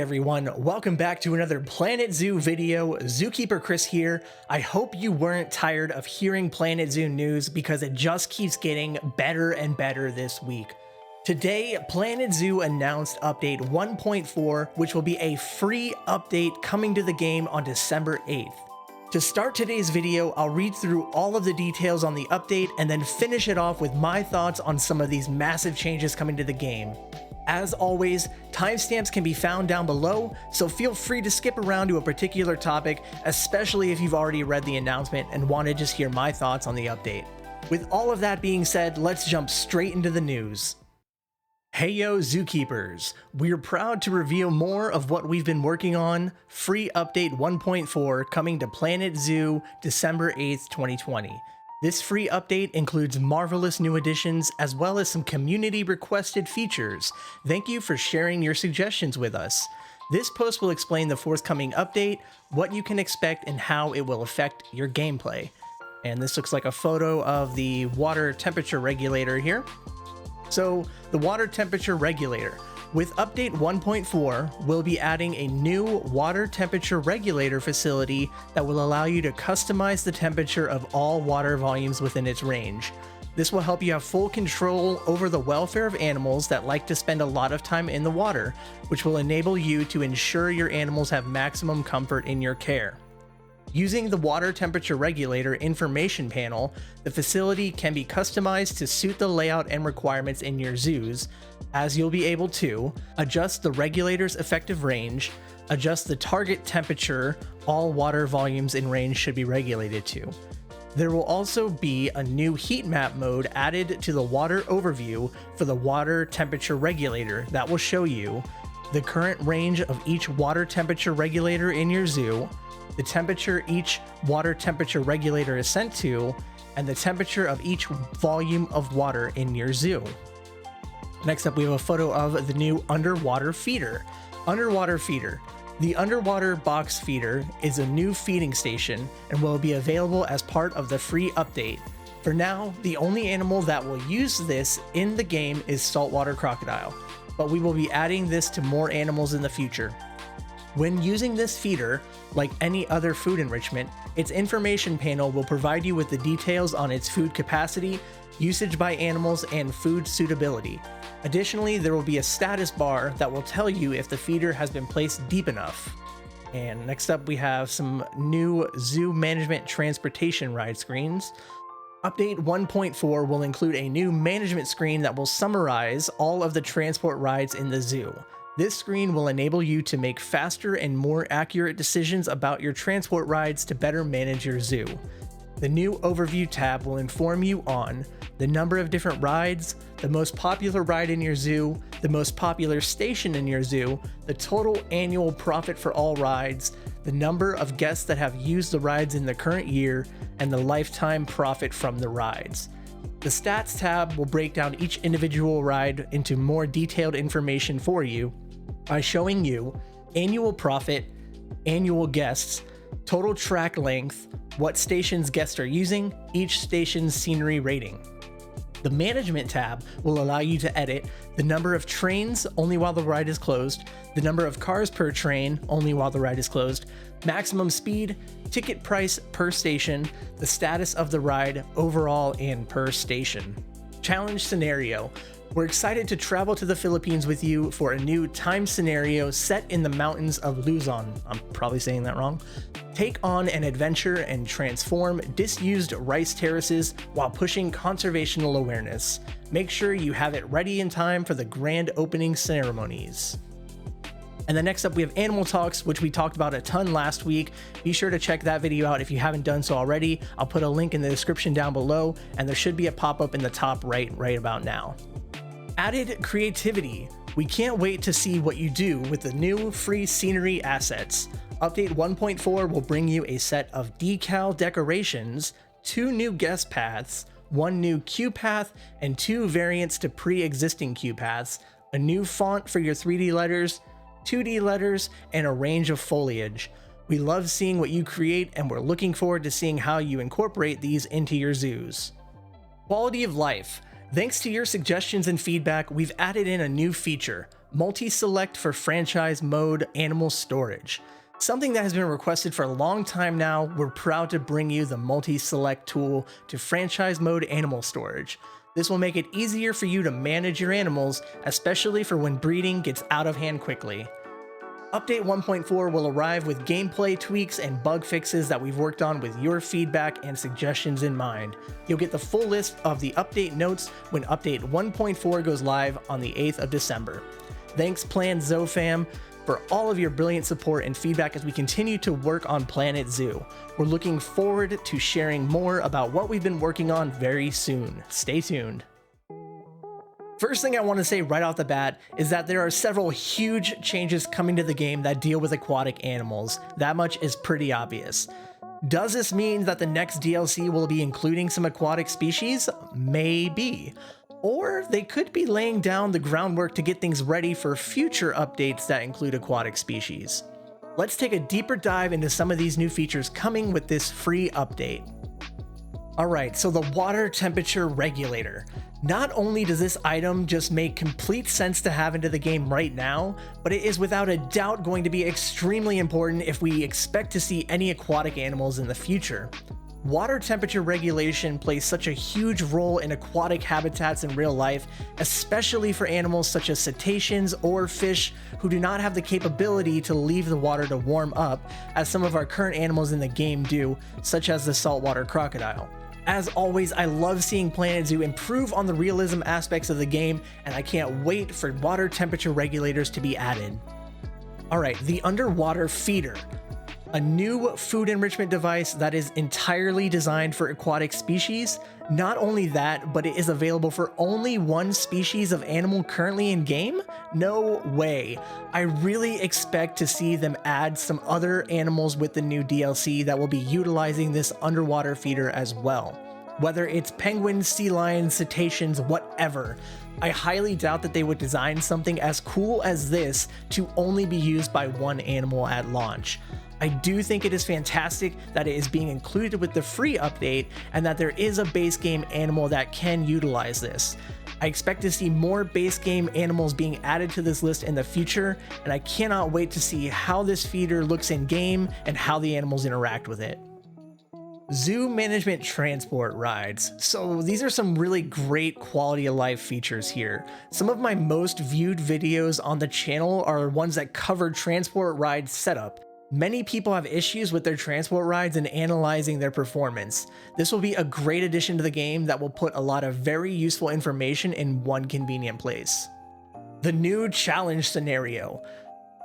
everyone, welcome back to another Planet Zoo video. ZookeeperChris here. I hope you weren't tired of hearing Planet Zoo news because it just keeps getting better and better this week. Today, Planet Zoo announced update 1.4, which will be a free update coming to the game on December 8th. To start today's video, I'll read through all of the details on the update and then finish it off with my thoughts on some of these massive changes coming to the game. As always, timestamps can be found down below, so feel free to skip around to a particular topic, especially if you've already read the announcement and want to just hear my thoughts on the update. With all of that being said, let's jump straight into the news. Heyo Zookeepers! We're proud to reveal more of what we've been working on, free update 1.4 coming to Planet Zoo December 8th, 2020. This free update includes marvelous new additions as well as some community requested features. Thank you for sharing your suggestions with us. This post will explain the forthcoming update, what you can expect, and how it will affect your gameplay. And this looks like a photo of the water temperature regulator here. So, the water temperature regulator. With update 1.4, we'll be adding a new water temperature regulator facility that will allow you to customize the temperature of all water volumes within its range. This will help you have full control over the welfare of animals that like to spend a lot of time in the water, which will enable you to ensure your animals have maximum comfort in your care. Using the water temperature regulator information panel, the facility can be customized to suit the layout and requirements in your zoos, as you'll be able to adjust the regulator's effective range, adjust the target temperature all water volumes in range should be regulated to. There will also be a new heat map mode added to the water overview for the water temperature regulator that will show you the current range of each water temperature regulator in your zoo, the temperature each water temperature regulator is sent to, and the temperature of each volume of water in your zoo. Next up, we have a photo of the new underwater feeder. Underwater feeder. The underwater box feeder is a new feeding station and will be available as part of the free update. For now, the only animal that will use this in the game is saltwater crocodile, but we will be adding this to more animals in the future. When using this feeder, like any other food enrichment, its information panel will provide you with the details on its food capacity, usage by animals, and food suitability. Additionally, there will be a status bar that will tell you if the feeder has been placed deep enough. And next up, we have some new zoo management transportation ride screens. Update 1.4 will include a new management screen that will summarize all of the transport rides in the zoo. This screen will enable you to make faster and more accurate decisions about your transport rides to better manage your zoo. The new overview tab will inform you on the number of different rides, the most popular ride in your zoo, the most popular station in your zoo, the total annual profit for all rides, the number of guests that have used the rides in the current year, and the lifetime profit from the rides. The stats tab will break down each individual ride into more detailed information for you by showing you annual profit, annual guests, total track length, what stations guests are using, each station's scenery rating. The management tab will allow you to edit the number of trains only while the ride is closed, the number of cars per train only while the ride is closed, maximum speed, ticket price per station, the status of the ride overall and per station. Challenge scenario. We're excited to travel to the Philippines with you for a new time scenario set in the mountains of Luzon. I'm probably saying that wrong. Take on an adventure and transform disused rice terraces while pushing conservational awareness. Make sure you have it ready in time for the grand opening ceremonies. And then next up, we have Animal Talks, which we talked about a ton last week. Be sure to check that video out if you haven't done so already. I'll put a link in the description down below, and there should be a pop-up in the top right about now. Added creativity. We can't wait to see what you do with the new free scenery assets. Update 1.4 will bring you a set of decal decorations, 2 new guest paths, 1 new queue path, and 2 variants to pre-existing queue paths, a new font for your 3D letters, 2D letters, and a range of foliage. We love seeing what you create, and we're looking forward to seeing how you incorporate these into your zoos. Quality of life. Thanks to your suggestions and feedback, we've added in a new feature, multi-select for franchise mode animal storage. Something that has been requested for a long time now, we're proud to bring you the multi-select tool to franchise mode animal storage. This will make it easier for you to manage your animals, especially for when breeding gets out of hand quickly. Update 1.4 will arrive with gameplay tweaks and bug fixes that we've worked on with your feedback and suggestions in mind. You'll get the full list of the update notes when update 1.4 goes live on the 8th of December. Thanks Planned Zoo fam for all of your brilliant support and feedback as we continue to work on Planet Zoo. We're looking forward to sharing more about what we've been working on very soon. Stay tuned. First thing I want to say right off the bat is that there are several huge changes coming to the game that deal with aquatic animals. That much is pretty obvious. Does this mean that the next DLC will be including some aquatic species? Maybe. Or they could be laying down the groundwork to get things ready for future updates that include aquatic species. Let's take a deeper dive into some of these new features coming with this free update. Alright, so the water temperature regulator. Not only does this item just make complete sense to have into the game right now, but it is without a doubt going to be extremely important if we expect to see any aquatic animals in the future. Water temperature regulation plays such a huge role in aquatic habitats in real life, especially for animals such as cetaceans or fish who do not have the capability to leave the water to warm up, as some of our current animals in the game do, such as the saltwater crocodile. As always, I love seeing Planet Zoo improve on the realism aspects of the game, and I can't wait for water temperature regulators to be added. Alright, the underwater feeder. A new food enrichment device that is entirely designed for aquatic species. Not only that, but it is available for only one species of animal currently in game? No way. I really expect to see them add some other animals with the new DLC that will be utilizing this underwater feeder as well. Whether it's penguins, sea lions, cetaceans, whatever. I highly doubt that they would design something as cool as this to only be used by one animal at launch. I do think it is fantastic that it is being included with the free update and that there is a base game animal that can utilize this. I expect to see more base game animals being added to this list in the future, and I cannot wait to see how this feeder looks in game and how the animals interact with it. Zoo management transport rides. So these are some really great quality of life features here. Some of my most viewed videos on the channel are ones that cover transport ride setup. Many people have issues with their transport rides and analyzing their performance. This will be a great addition to the game that will put a lot of very useful information in one convenient place. The new challenge scenario.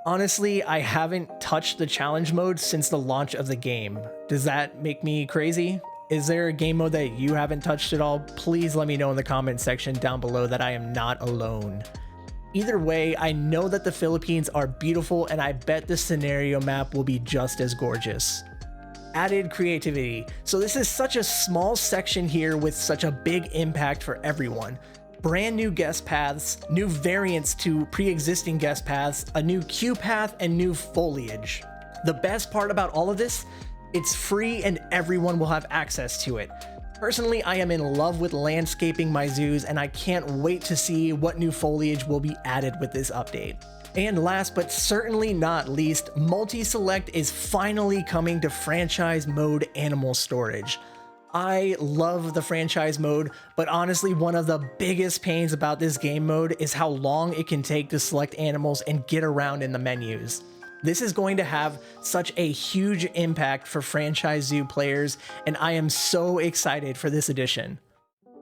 Honestly, I haven't touched the challenge mode since the launch of the game. Does that make me crazy? Is there a game mode that you haven't touched at all? Please let me know in the comment section down below that I am not alone. Either way, I know that the Philippines are beautiful, and I bet the scenario map will be just as gorgeous. Added creativity. So this is such a small section here with such a big impact for everyone. Brand new guest paths, new variants to pre-existing guest paths, a new queue path, and new foliage. The best part about all of this, it's free and everyone will have access to it. Personally, I am in love with landscaping my zoos, and I can't wait to see what new foliage will be added with this update. And last but certainly not least, multi-select is finally coming to franchise mode animal storage. I love the franchise mode, but honestly, one of the biggest pains about this game mode is how long it can take to select animals and get around in the menus. This is going to have such a huge impact for franchise zoo players, and I am so excited for this addition.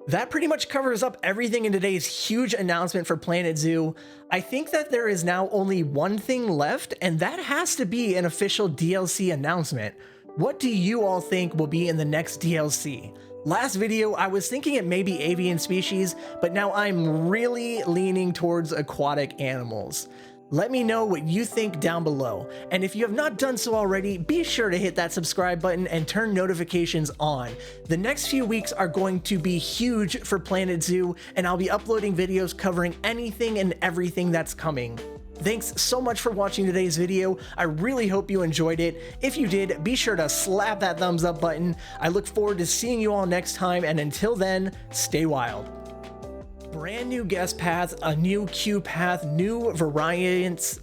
That pretty much covers up everything in today's huge announcement for Planet Zoo. I think that there is now only one thing left, and that has to be an official DLC announcement. What do you all think will be in the next DLC? Last video, I was thinking it may be avian species, but now I'm really leaning towards aquatic animals. Let me know what you think down below, and if you have not done so already, be sure to hit that subscribe button and turn notifications on. The next few weeks are going to be huge for Planet Zoo, and I'll be uploading videos covering anything and everything that's coming. Thanks so much for watching today's video. I really hope you enjoyed it. If you did, be sure to slap that thumbs up button. I look forward to seeing you all next time, and until then, stay wild. Brand new guest paths, a new queue path, new variants.